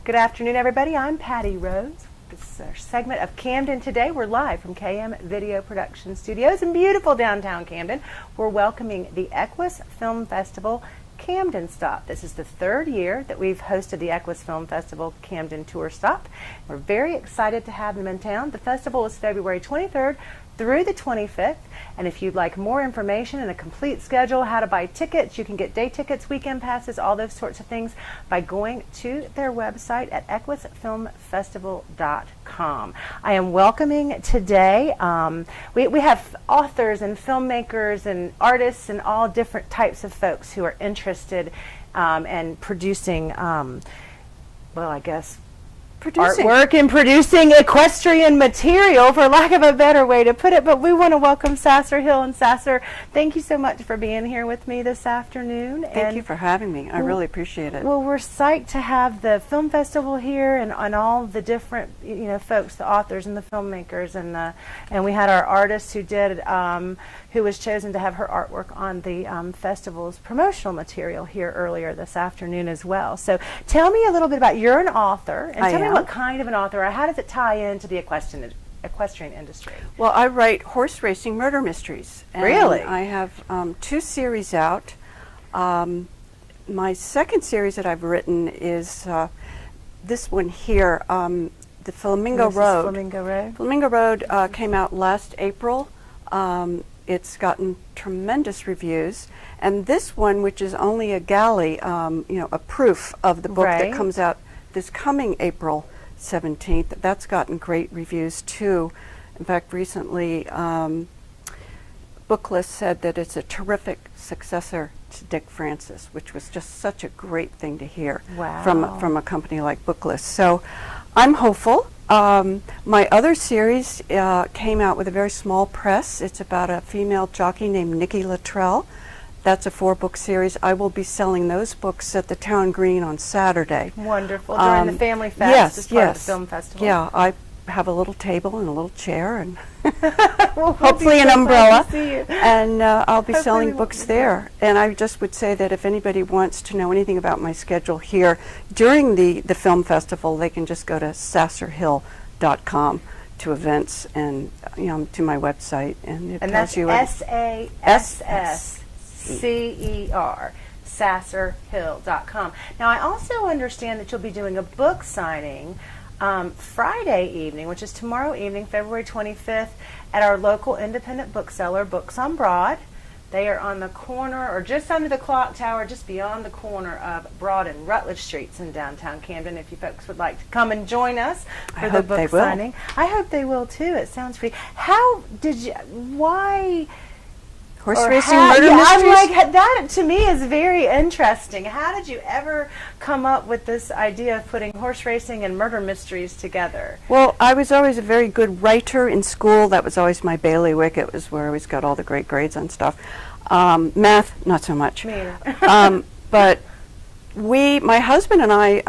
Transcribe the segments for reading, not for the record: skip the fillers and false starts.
Good afternoon, everybody. I'm Patty Rose. This is our segment of Camden Today. We're live from KM Video Production Studios in beautiful downtown Camden. We're welcoming the EQUUS Film Festival Camden Stop. This is the third year that we've hosted the EQUUS Film Festival Camden Tour Stop. We're very excited to have them in town. The festival is February 23rd through the 25th, and if you'd like more information and a complete schedule, how to buy tickets, you can get day tickets, weekend passes, all those sorts of things by going to their website at EQUUSFilmFestival.com. I am welcoming today, we have authors and filmmakers and artists and all different types of folks who are interested in producing, artwork and producing equestrian material, for lack of a better way to put it. But we want to welcome Sasscer Hill and Sasscer. Thank you so much for being here with me this afternoon. Thank you for having me. I really appreciate it. Well, we're psyched to have the film festival here and all the different folks, the authors and the filmmakers, and we had our artist who did who was chosen to have her artwork on the festival's promotional material here earlier this afternoon as well. So tell me a little bit about, you're an author, and tell me what kind of an author, or how does it tie into the equestrian industry? Well, I write horse racing murder mysteries. And really? I have 2 series out. My second series that I've written is this one here, the Flamingo Road. Flamingo Road. Flamingo Road came out last April. It's gotten tremendous reviews, and this one, which is only a galley, a proof of the book that comes out this coming April 17th, that's gotten great reviews too. In fact, recently EQUUS said that it's a terrific successor to Dick Francis, which was just such a great thing to hear from a company like EQUUS. So I'm hopeful. My other series came out with a very small press. It's about a female jockey named Nikki Luttrell. That's a 4-book series. I will be selling those books at the Town Green on Saturday. Wonderful. During the Family Fest as part of the film festival. Yeah, I have a little table and a little chair and hopefully an umbrella. And I'll be selling books there. And I just would say that if anybody wants to know anything about my schedule here during the film festival, they can just go to sascerhill.com to events and to my website, and it tells you SASSCER, sascerhill.com. Now, I also understand that you'll be doing a book signing Friday evening, which is tomorrow evening, February 25th, at our local independent bookseller, Books on Broad. They are on the corner, or just under the clock tower, just beyond the corner of Broad and Rutledge Streets in downtown Camden. If you folks would like to come and join us for the book signing. I hope they will too. It sounds free. Why horse racing murder mysteries? I'm like, that to me is very interesting. How did you ever come up with this idea of putting horse racing and murder mysteries together? Well, I was always a very good writer in school. That was always my bailiwick. It was where I always got all the great grades on stuff. Math, not so much. Me either. But my husband and I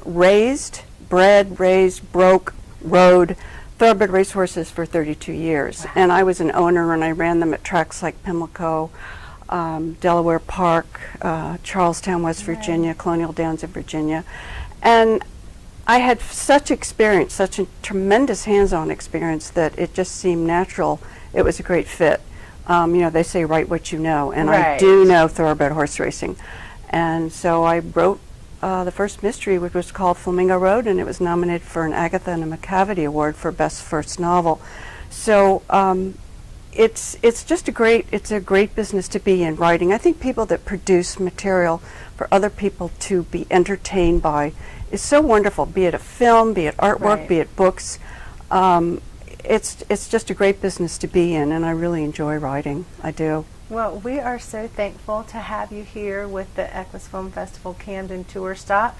raised, broke, rode thoroughbred racehorses for 32 years. Wow. And I was an owner, and I ran them at tracks like Pimlico, Delaware Park, Charlestown, West Virginia, Colonial Downs in Virginia. And I had such experience, such a tremendous hands-on experience, that it just seemed natural. It was a great fit. They say write what you know, and I do know thoroughbred horse racing. And so I wrote the first mystery, which was called Flamingo Road, and it was nominated for an Agatha and a McCavity Award for Best First Novel. So it's just a great business to be in, writing. I think people that produce material for other people to be entertained by is so wonderful, be it a film, be it artwork, be it books. It's just a great business to be in, and I really enjoy writing. I do. Well, we are so thankful to have you here with the EQUUS Film Festival Camden Tour Stop.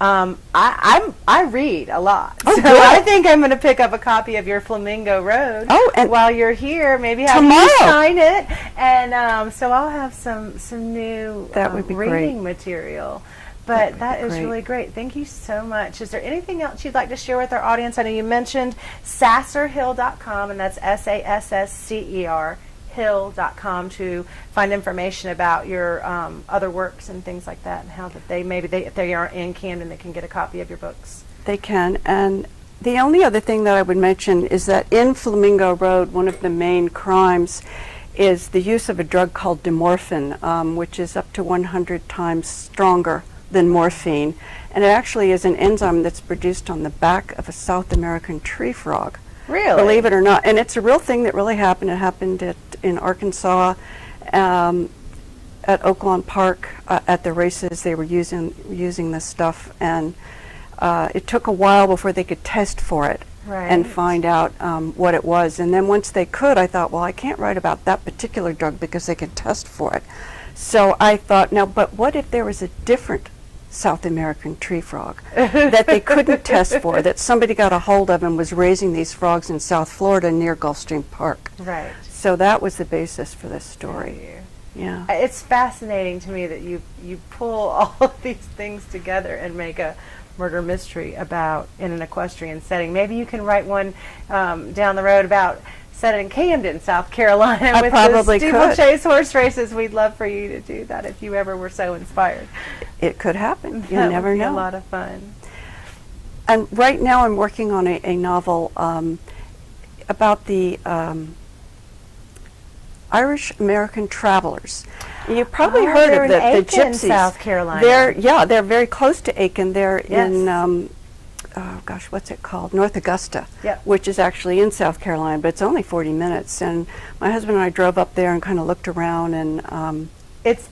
I read a lot, so I think I'm going to pick up a copy of your Flamingo Road. And while you're here, maybe have you sign it, and so I'll have some new reading material. But that is really great. Thank you so much. Is there anything else you'd like to share with our audience? I know you mentioned sascerhill.com, and that's SASSCER sasshill.com to find information about your other works and things like that, and how that if they aren't in Camden, they can get a copy of your books. They can. And the only other thing that I would mention is that in Flamingo Road, one of the main crimes is the use of a drug called dimorphin, which is up to 100 times stronger than morphine. And it actually is an enzyme that's produced on the back of a South American tree frog. Really? Believe it or not. And it's a real thing that really happened. It happened in Arkansas at Oaklawn Park at the races. They were using this stuff, and it took a while before they could test for it. Right. And find out what it was. And then once they could, I thought, well, I can't write about that particular drug because they can test for it. So I thought, now, but what if there was a different South American tree frog that they couldn't test for, that somebody got a hold of and was raising these frogs in South Florida near Gulfstream Park? Right. So that was the basis for this story. Yeah. It's fascinating to me that you pull all of these things together and make a murder mystery in an equestrian setting. Maybe you can write one down the road about set in Camden, South Carolina, I with probably the steeplechase horse races. We'd love for you to do that if you ever were so inspired. It could happen. You That never would be know. a lot of fun. And right now I'm working on a novel about the Irish-American travelers. You've probably heard they're of in the Aiken, gypsies. South Carolina. They're very close to Aiken. They're Yes. in, what's it called? North Augusta, Yep. which is actually in South Carolina, but it's only 40 minutes. And my husband and I drove up there and kind of looked around, and It's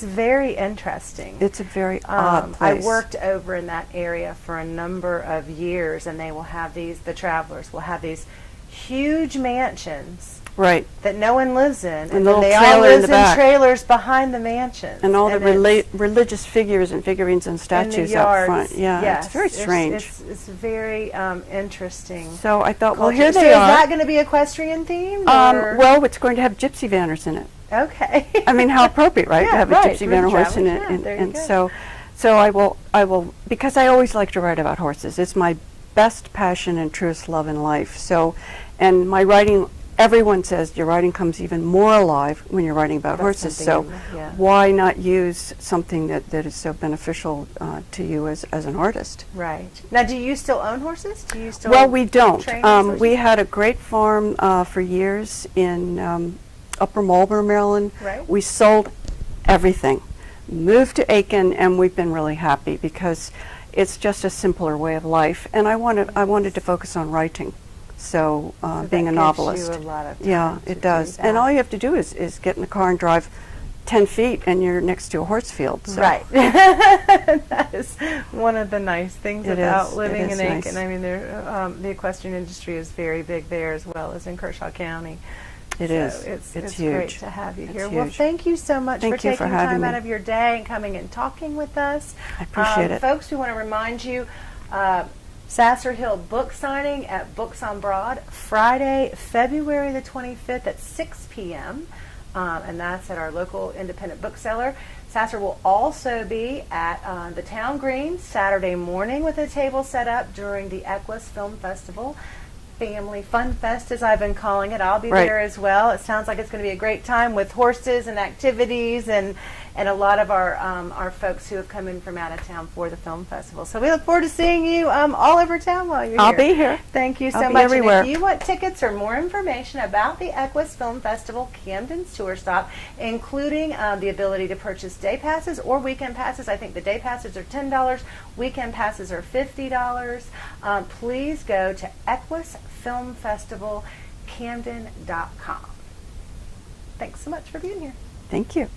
very interesting. it's a very odd place. I worked over in that area for a number of years, and the travelers will have these huge mansions Right. that no one lives in, and then little they all trailer in live the in back. trailers behind the mansions. And all the it's religious figures and figurines and in the statues yards. up front. Yeah, Yes, it's very strange. It's very interesting. So I thought, well, culture. here So they is are. that going to be equestrian themed? Well, it's going to have gypsy vanners in it. Okay. I mean, how appropriate, right? Yeah, to have right, a gypsy for vanner the horse in travelers, it, yeah, there you and go. so I will, because I always like to write about horses. It's my best passion and truest love in life. So, and my writing, everyone says your writing comes even more alive when you're writing about That's horses. something So, yeah. why not use something that is so beneficial to you as an artist? Right. Now, do you still own horses? Do you still Well, we don't. train horses? We had a great farm for years in Upper Marlboro, Maryland. Right. We sold everything, moved to Aiken, and we've been really happy because it's just a simpler way of life. And I wanted to focus on writing, so So being that a gives novelist. you a lot of time Yeah, to it does. do And that. all you have to do is get in the car and drive 10 feet, and you're next to a horse field. So. Right. That is one of the nice things It about is. living It is in Aiken. nice. I mean, the equestrian industry is very big there as well as in Kershaw County. It So is. It's huge. great to have you It's here. Well, huge. thank you so much Thank for you taking for having time me. out of your day and coming and talking with us. I appreciate it. Folks, we want to remind you, Sasscer Hill book signing at Books on Broad, Friday, February the 25th at 6 p.m., and that's at our local independent bookseller. Sasscer will also be at the Town Green Saturday morning with a table set up during the EQUUS Film Festival. Family Fun Fest, as I've been calling it. I'll be Right. there as well. It sounds like it's going to be a great time with horses and activities and a lot of our folks who have come in from out of town for the film festival. So we look forward to seeing you all over town while you're I'll here. be here. Thank you so I'll be much. everywhere. And if you want tickets or more information about the EQUUS Film Festival Camden's tour stop, including the ability to purchase day passes or weekend passes, I think the day passes are $10, weekend passes are $50. Please go to EQUUSFilmFestivalCamden.com. Thanks so much for being here. Thank you.